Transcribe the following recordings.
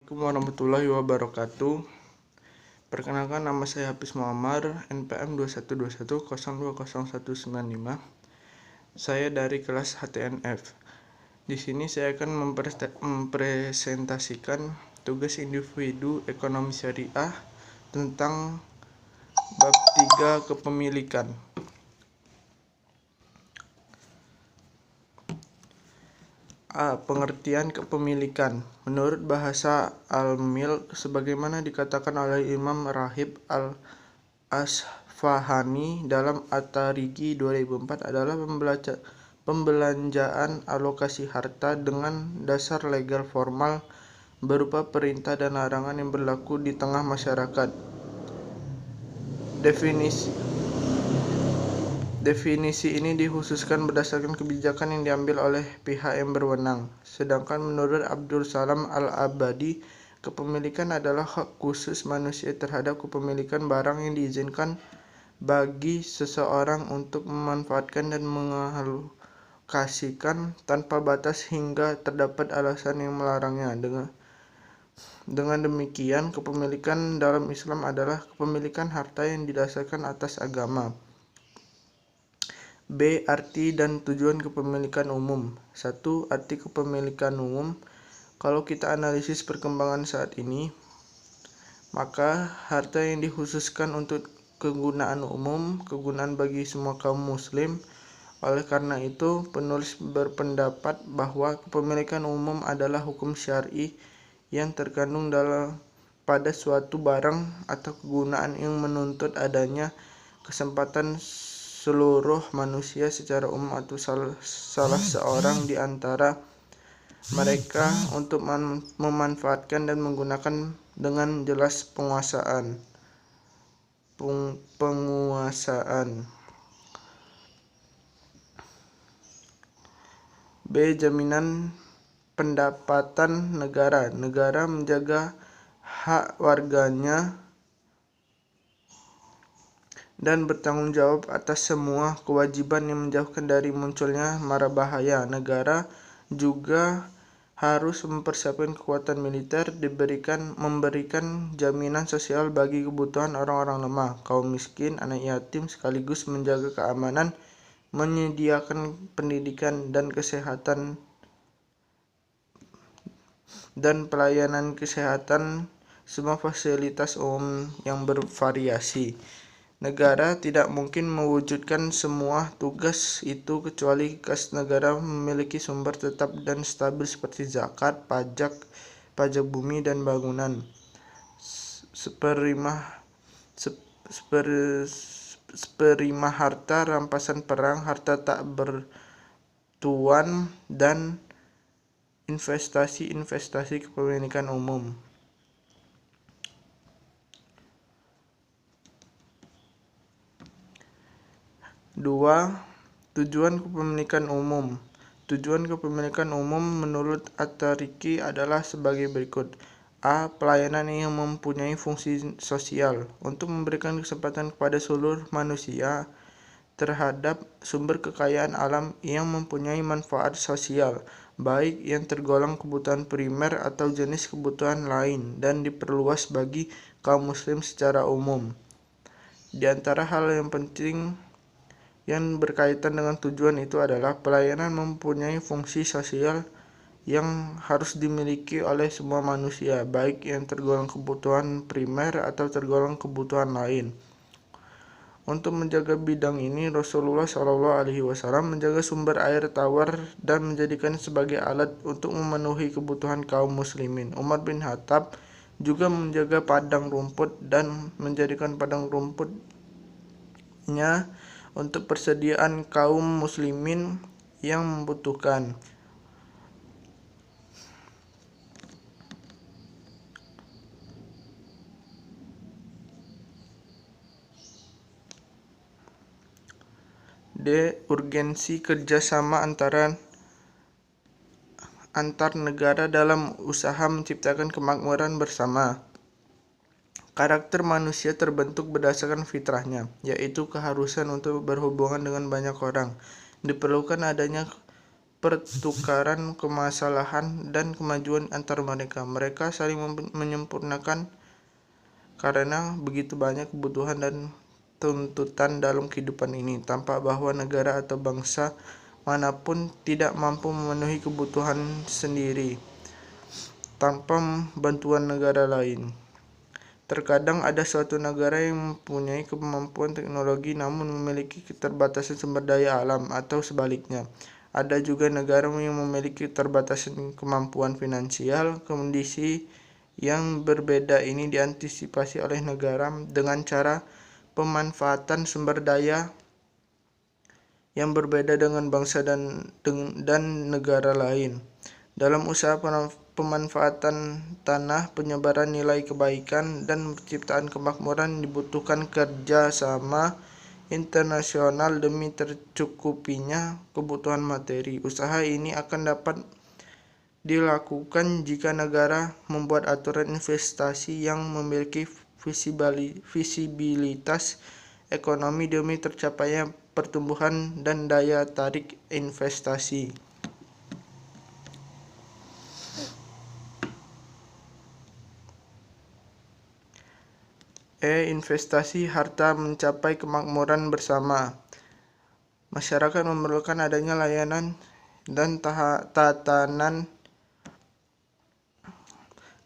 Assalamualaikum warahmatullahi wabarakatuh. Perkenalkan, nama saya Hafiz Muammar, NPM 2121020195. Saya dari kelas HTNF. Di sini saya akan mempresentasikan tugas individu ekonomi syariah tentang bab 3 kepemilikan. Pengertian kepemilikan. Menurut bahasa Al-Mil, sebagaimana dikatakan oleh Imam Rahib Al-Asfahani dalam At-Tarighi 2004, adalah pembelanjaan alokasi harta dengan dasar legal formal berupa perintah dan larangan yang berlaku di tengah masyarakat. Definisi ini dikhususkan berdasarkan kebijakan yang diambil oleh pihak yang berwenang. Sedangkan menurut Abdul Salam Al-Abadi, kepemilikan adalah hak khusus manusia terhadap kepemilikan barang yang diizinkan bagi seseorang untuk memanfaatkan dan mengalokasikan tanpa batas hingga terdapat alasan yang melarangnya. Dengan demikian, kepemilikan dalam Islam adalah kepemilikan harta yang didasarkan atas agama. B. Arti dan tujuan kepemilikan umum. 1. Arti kepemilikan umum. Kalau kita analisis perkembangan saat ini, maka harta yang dikhususkan untuk kegunaan umum, kegunaan bagi semua kaum muslim. Oleh karena itu, penulis berpendapat bahwa kepemilikan umum adalah hukum syar'i yang terkandung pada suatu barang atau kegunaan yang menuntut adanya kesempatan seluruh manusia secara umum atau salah seorang di antara mereka untuk memanfaatkan dan menggunakan dengan jelas penguasaan. B. Jaminan pendapatan negara. Negara menjaga hak warganya dan bertanggung jawab atas semua kewajiban yang menjauhkan dari munculnya mara bahaya. Negara juga harus mempersiapkan kekuatan militer, memberikan jaminan sosial bagi kebutuhan orang-orang lemah, kaum miskin, anak yatim, sekaligus menjaga keamanan, menyediakan pendidikan dan kesehatan dan pelayanan kesehatan, semua fasilitas umum yang bervariasi. Negara tidak mungkin mewujudkan semua tugas itu kecuali kas negara memiliki sumber tetap dan stabil seperti zakat, pajak bumi dan bangunan, seperima harta rampasan perang, harta tak bertuan, dan investasi kepemilikan umum. 2. Tujuan kepemilikan umum. Tujuan kepemilikan umum menurut At-Tarighi adalah sebagai berikut. A. Pelayanan yang mempunyai fungsi sosial untuk memberikan kesempatan kepada seluruh manusia terhadap sumber kekayaan alam yang mempunyai manfaat sosial, baik yang tergolong kebutuhan primer atau jenis kebutuhan lain, dan diperluas bagi kaum muslim secara umum. Di antara hal yang penting yang berkaitan dengan tujuan itu adalah pelayanan mempunyai fungsi sosial yang harus dimiliki oleh semua manusia, baik yang tergolong kebutuhan primer atau tergolong kebutuhan lain. Untuk menjaga bidang ini, Rasulullah SAW menjaga sumber air tawar dan menjadikan sebagai alat untuk memenuhi kebutuhan kaum muslimin. Umar bin Khattab juga menjaga padang rumput dan menjadikan padang rumputnya untuk persediaan kaum muslimin yang membutuhkan. D. Urgensi kerjasama antar negara dalam usaha menciptakan kemakmuran bersama. Karakter manusia terbentuk berdasarkan fitrahnya, yaitu keharusan untuk berhubungan dengan banyak orang. Diperlukan adanya pertukaran kemasalahan dan kemajuan antar mereka. Mereka saling menyempurnakan karena begitu banyak kebutuhan dan tuntutan dalam kehidupan ini. Tampak bahwa negara atau bangsa manapun tidak mampu memenuhi kebutuhan sendiri tanpa bantuan negara lain. Terkadang ada suatu negara yang mempunyai kemampuan teknologi namun memiliki keterbatasan sumber daya alam, atau sebaliknya. Ada juga negara yang memiliki keterbatasan kemampuan finansial. Kondisi yang berbeda ini diantisipasi oleh negara dengan cara pemanfaatan sumber daya yang berbeda dengan bangsa dan negara lain. Dalam usaha pemanfaatan tanah, penyebaran nilai kebaikan, dan penciptaan kemakmuran dibutuhkan kerja sama internasional demi tercukupinya kebutuhan materi. Usaha ini akan dapat dilakukan jika negara membuat aturan investasi yang memiliki visibilitas ekonomi demi tercapainya pertumbuhan dan daya tarik investasi. Investasi harta mencapai kemakmuran bersama. Masyarakat memerlukan adanya layanan dan tatanan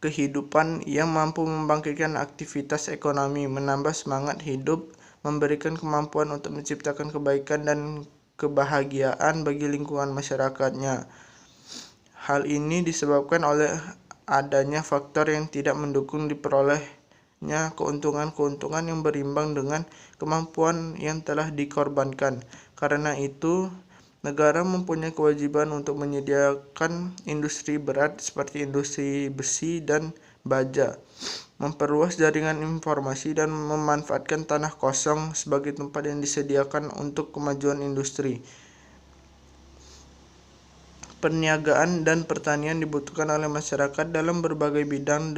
kehidupan yang mampu membangkitkan aktivitas ekonomi, menambah semangat hidup, memberikan kemampuan untuk menciptakan kebaikan dan kebahagiaan bagi lingkungan masyarakatnya. Hal ini disebabkan oleh adanya faktor yang tidak mendukung diperolehnya keuntungan-keuntungan yang berimbang dengan kemampuan yang telah dikorbankan. Karena itu, negara mempunyai kewajiban untuk menyediakan industri berat seperti industri besi dan baja, memperluas jaringan informasi, dan memanfaatkan tanah kosong sebagai tempat yang disediakan untuk kemajuan industri. Perniagaan dan pertanian dibutuhkan oleh masyarakat dalam berbagai bidang.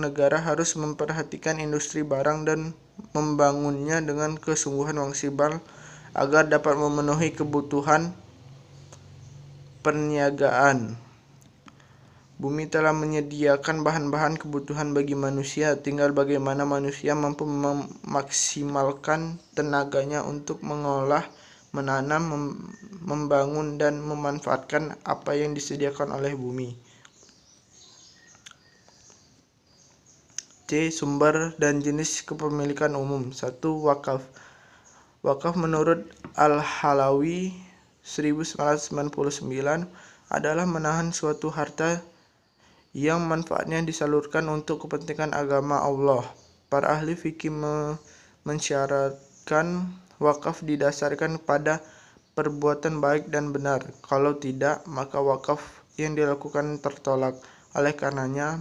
Negara harus memperhatikan industri barang dan membangunnya dengan kesungguhan maksimal agar dapat memenuhi kebutuhan perniagaan. Bumi telah menyediakan bahan-bahan kebutuhan bagi manusia, tinggal bagaimana manusia mampu memaksimalkan tenaganya untuk mengolah, menanam, membangun, dan memanfaatkan apa yang disediakan oleh bumi. C. Sumber dan jenis kepemilikan umum. 1. Wakaf. Wakaf menurut Al-Halawi 1999 adalah menahan suatu harta yang manfaatnya disalurkan untuk kepentingan agama Allah. Para ahli fikih mensyaratkan wakaf didasarkan pada perbuatan baik dan benar. Kalau tidak, maka wakaf yang dilakukan tertolak. Oleh karenanya,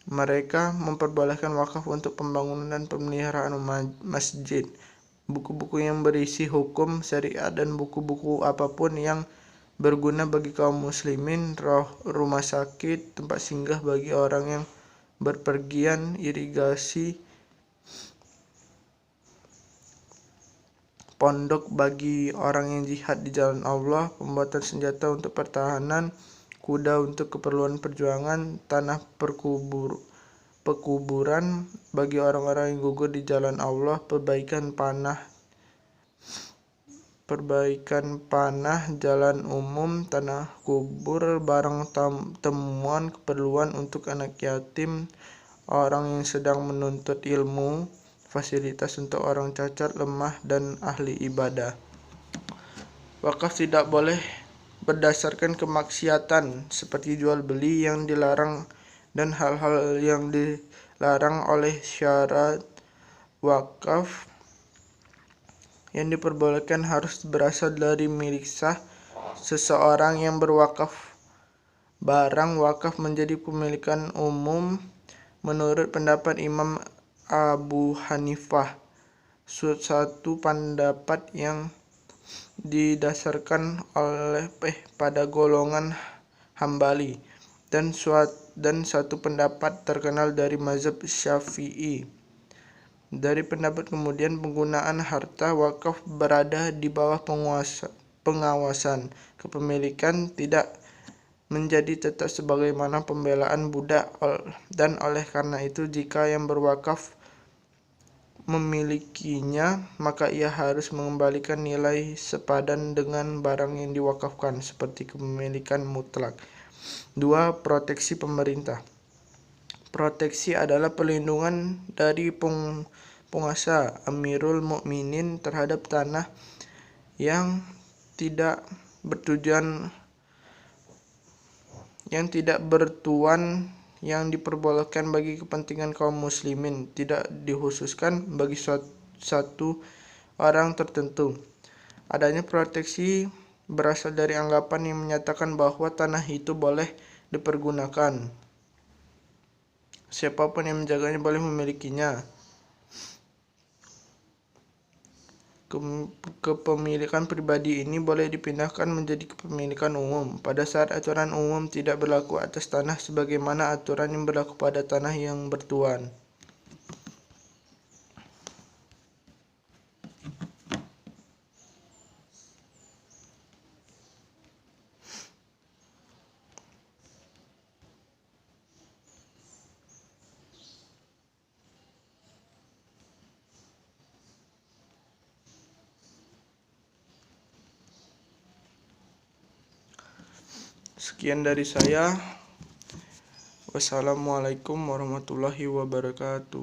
mereka memperbolehkan wakaf untuk pembangunan dan pemeliharaan masjid, buku-buku yang berisi hukum syariat, dan buku-buku apapun yang berguna bagi kaum muslimin, rumah sakit, tempat singgah bagi orang yang berpergian, irigasi, pondok bagi orang yang jihad di jalan Allah, pembuatan senjata untuk pertahanan, kuda untuk keperluan perjuangan, tanah pekuburan bagi orang-orang yang gugur di jalan Allah, perbaikan panah, jalan umum, tanah kubur, barang temuan, keperluan untuk anak yatim, orang yang sedang menuntut ilmu, fasilitas untuk orang cacat, lemah, dan ahli ibadah. Wakaf tidak boleh berdasarkan kemaksiatan seperti jual beli yang dilarang dan hal-hal yang dilarang oleh syarat wakaf. Yang diperbolehkan harus berasal dari milik sah seseorang yang berwakaf. Barang wakaf menjadi pemilikan umum menurut pendapat Imam Abu Hanifah, suatu pendapat yang didasarkan pada golongan Hambali, dan satu pendapat terkenal dari mazhab Syafi'i. Dari pendapat kemudian penggunaan harta wakaf berada di bawah pengawasan kepemilikan tidak menjadi tetap sebagaimana pembelaan budak, dan oleh karena itu jika yang berwakaf memilikinya, maka ia harus mengembalikan nilai sepadan dengan barang yang diwakafkan seperti kepemilikan mutlak. 2. Proteksi pemerintah. Proteksi adalah perlindungan dari penguasa Amirul Mukminin terhadap tanah yang tidak bertuan yang diperbolehkan bagi kepentingan kaum muslimin, tidak dikhususkan bagi satu orang tertentu. Adanya proteksi berasal dari anggapan yang menyatakan bahwa tanah itu boleh dipergunakan. Siapapun yang menjaganya boleh memilikinya. Kepemilikan pribadi ini boleh dipindahkan menjadi kepemilikan umum pada saat aturan umum tidak berlaku atas tanah sebagaimana aturan yang berlaku pada tanah yang bertuan. Sekian dari saya. Wassalamualaikum warahmatullahi wabarakatuh.